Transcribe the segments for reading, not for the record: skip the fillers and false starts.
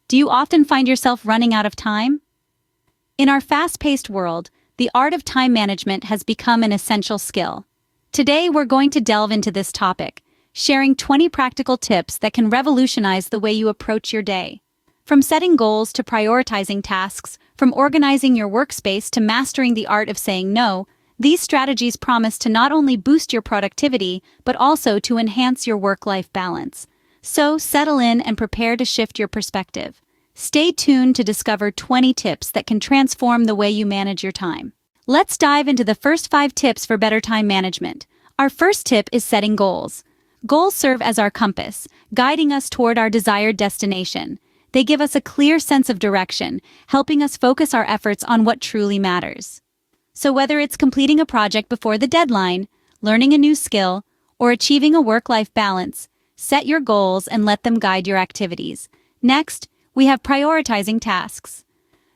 Do you often find yourself running out of time? In our fast-paced world, the art of time management has become an essential skill. Today, we're going to delve into this topic, sharing 20 practical tips that can revolutionize the way you approach your day. From setting goals to prioritizing tasks, from organizing your workspace to mastering the art of saying no, these strategies promise to not only boost your productivity, but also to enhance your work-life balance. So, settle in and prepare to shift your perspective. Stay tuned to discover 20 tips that can transform the way you manage your time. Let's dive into the first 5 tips for better time management. Our first tip is setting goals. Goals serve as our compass, guiding us toward our desired destination. They give us a clear sense of direction, helping us focus our efforts on what truly matters. So whether it's completing a project before the deadline, learning a new skill, or achieving a work-life balance, set your goals and let them guide your activities. Next, we have prioritizing tasks.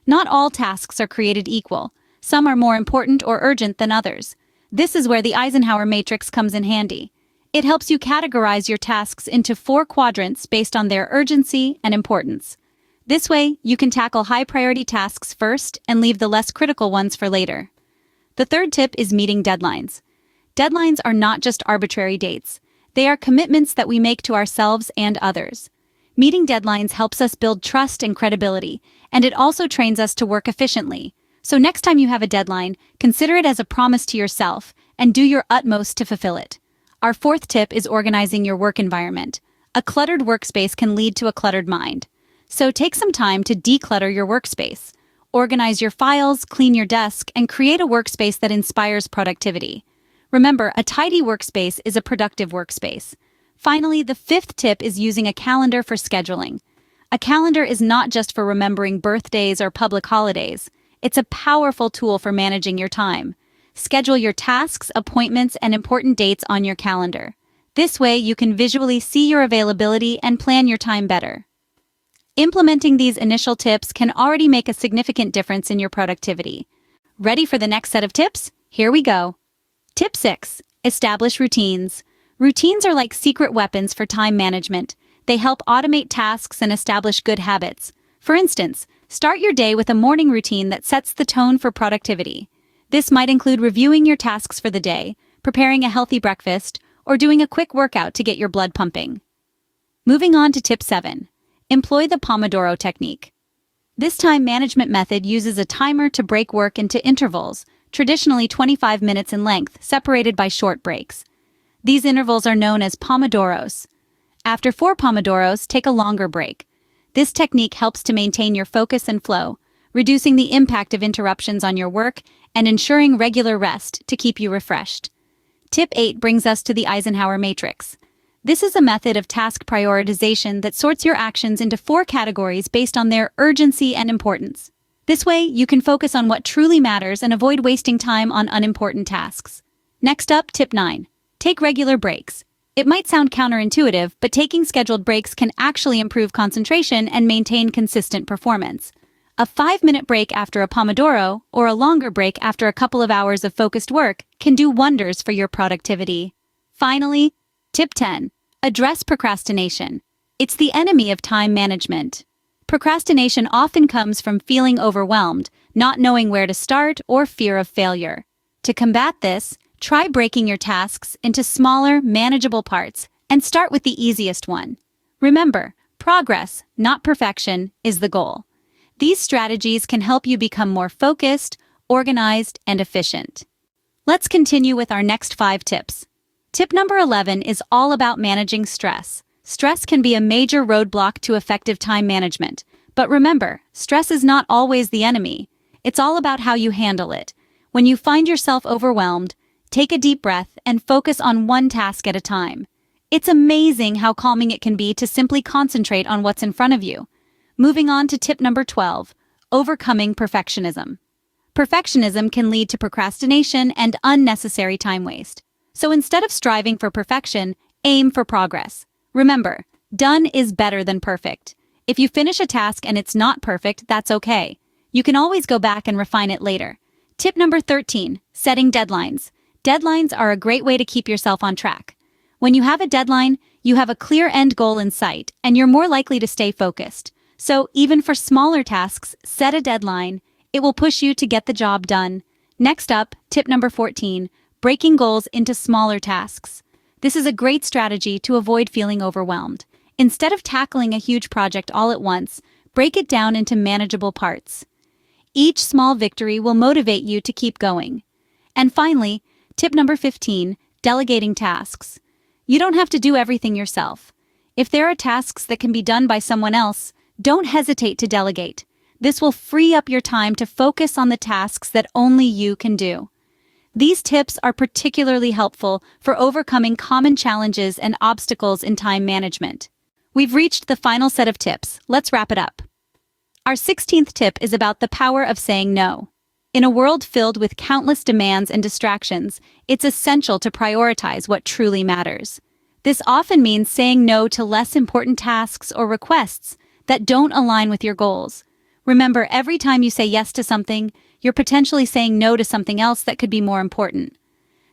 Not all tasks are created equal. Some are more important or urgent than others. This is where the Eisenhower matrix comes in handy. It helps you categorize your tasks into 4 quadrants based on their urgency and importance. This way, you can tackle high-priority tasks first and leave the less critical ones for later. The third tip is meeting deadlines. Deadlines are not just arbitrary dates. They are commitments that we make to ourselves and others. Meeting deadlines helps us build trust and credibility, and it also trains us to work efficiently. So next time you have a deadline, consider it as a promise to yourself and do your utmost to fulfill it. Our fourth tip is organizing your work environment. A cluttered workspace can lead to a cluttered mind. So take some time to declutter your workspace. Organize your files, clean your desk, and create a workspace that inspires productivity. Remember, a tidy workspace is a productive workspace. Finally, the fifth tip is using a calendar for scheduling. A calendar is not just for remembering birthdays or public holidays. It's a powerful tool for managing your time. Schedule your tasks, appointments, and important dates on your calendar. This way, you can visually see your availability and plan your time better. Implementing these initial tips can already make a significant difference in your productivity. Ready for the next set of tips? Here we go. Tip 6. Establish routines. Routines are like secret weapons for time management. They help automate tasks and establish good habits. For instance, start your day with a morning routine that sets the tone for productivity. This might include reviewing your tasks for the day, preparing a healthy breakfast, or doing a quick workout to get your blood pumping. Moving on to tip 7. Employ the Pomodoro technique. This time management method uses a timer to break work into intervals, traditionally 25 minutes in length, separated by short breaks. These intervals are known as pomodoros. After 4 pomodoros, take a longer break. This technique helps to maintain your focus and flow, reducing the impact of interruptions on your work and ensuring regular rest to keep you refreshed. Tip 8 brings us to the Eisenhower matrix. This is a method of task prioritization that sorts your actions into 4 categories based on their urgency and importance. This way, you can focus on what truly matters and avoid wasting time on unimportant tasks. Next up, tip 9. Take regular breaks. It might sound counterintuitive, but taking scheduled breaks can actually improve concentration and maintain consistent performance. A 5-minute break after a Pomodoro, or a longer break after a couple of hours of focused work, can do wonders for your productivity. Finally, tip 10. Address procrastination. It's the enemy of time management. Procrastination often comes from feeling overwhelmed, not knowing where to start, or fear of failure. To combat this, try breaking your tasks into smaller, manageable parts and start with the easiest one. Remember, progress, not perfection, is the goal. These strategies can help you become more focused, organized, and efficient. Let's continue with our next 5 tips. Tip number 11 is all about managing stress. Stress can be a major roadblock to effective time management. But remember, stress is not always the enemy. It's all about how you handle it. When you find yourself overwhelmed, take a deep breath and focus on one task at a time. It's amazing how calming it can be to simply concentrate on what's in front of you. Moving on to tip number 12, overcoming perfectionism. Perfectionism can lead to procrastination and unnecessary time waste. So instead of striving for perfection, aim for progress. Remember, done is better than perfect. If you finish a task and it's not perfect, that's okay. You can always go back and refine it later. Tip number 13, setting deadlines. Deadlines are a great way to keep yourself on track. When you have a deadline, you have a clear end goal in sight, and you're more likely to stay focused. So even for smaller tasks, set a deadline. It will push you to get the job done. Next up, tip number 14, breaking goals into smaller tasks. This is a great strategy to avoid feeling overwhelmed. Instead of tackling a huge project all at once, break it down into manageable parts. Each small victory will motivate you to keep going. And finally, tip number 15, delegating tasks. You don't have to do everything yourself. If there are tasks that can be done by someone else, don't hesitate to delegate. This will free up your time to focus on the tasks that only you can do. These tips are particularly helpful for overcoming common challenges and obstacles in time management. We've reached the final set of tips. Let's wrap it up. Our 16th tip is about the power of saying no. In a world filled with countless demands and distractions, it's essential to prioritize what truly matters. This often means saying no to less important tasks or requests that don't align with your goals. Remember, every time you say yes to something, you're potentially saying no to something else that could be more important.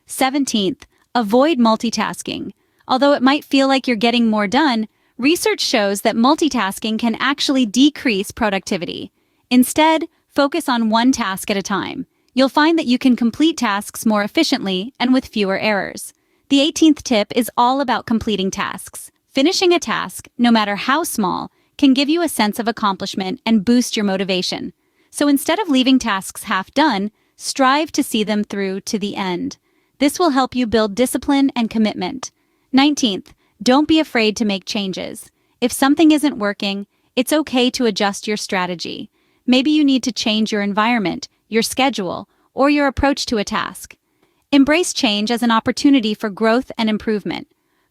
17th, avoid multitasking. Although it might feel like you're getting more done, research shows that multitasking can actually decrease productivity. Instead, focus on one task at a time. You'll find that you can complete tasks more efficiently and with fewer errors. The 18th tip is all about completing tasks. Finishing a task, no matter how small, can give you a sense of accomplishment and boost your motivation. So instead of leaving tasks half done, strive to see them through to the end. This will help you build discipline and commitment. 19th, don't be afraid to make changes. If something isn't working, it's okay to adjust your strategy. Maybe you need to change your environment, your schedule, or your approach to a task. Embrace change as an opportunity for growth and improvement.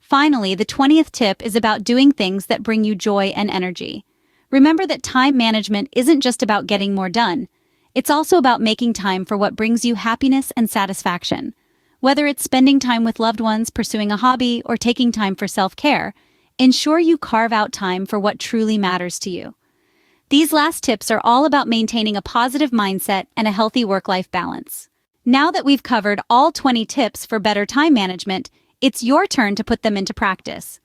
Finally, the 20th tip is about doing things that bring you joy and energy. Remember that time management isn't just about getting more done. It's also about making time for what brings you happiness and satisfaction. Whether it's spending time with loved ones, pursuing a hobby, or taking time for self-care, ensure you carve out time for what truly matters to you. These last tips are all about maintaining a positive mindset and a healthy work-life balance. Now that we've covered all 20 tips for better time management, it's your turn to put them into practice.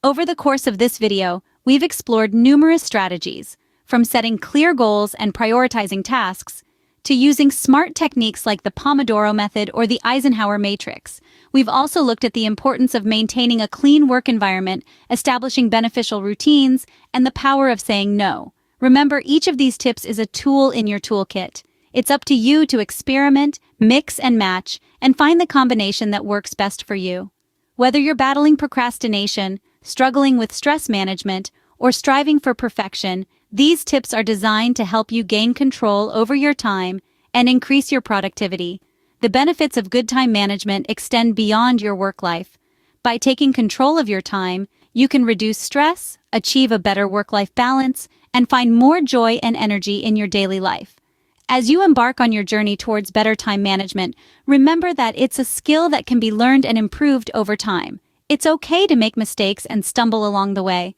Over the course of this video, we've explored numerous strategies, from setting clear goals and prioritizing tasks, to using smart techniques like the Pomodoro method or the Eisenhower matrix. We've also looked at the importance of maintaining a clean work environment, establishing beneficial routines, and the power of saying no. Remember, each of these tips is a tool in your toolkit. It's up to you to experiment, mix and match, and find the combination that works best for you. Whether you're battling procrastination, struggling with stress management, or striving for perfection, these tips are designed to help you gain control over your time and increase your productivity. The benefits of good time management extend beyond your work life. By taking control of your time, you can reduce stress, achieve a better work-life balance, and find more joy and energy in your daily life. As you embark on your journey towards better time management, remember that it's a skill that can be learned and improved over time. It's okay to make mistakes and stumble along the way.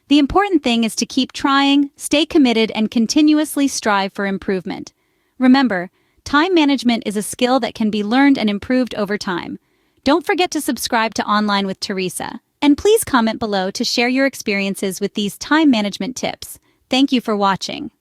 The important thing is to keep trying, stay committed, and continuously strive for improvement. Remember, time management is a skill that can be learned and improved over time. Don't forget to subscribe to Online with Teresa, and please comment below to share your experiences with these time management tips. Thank you for watching.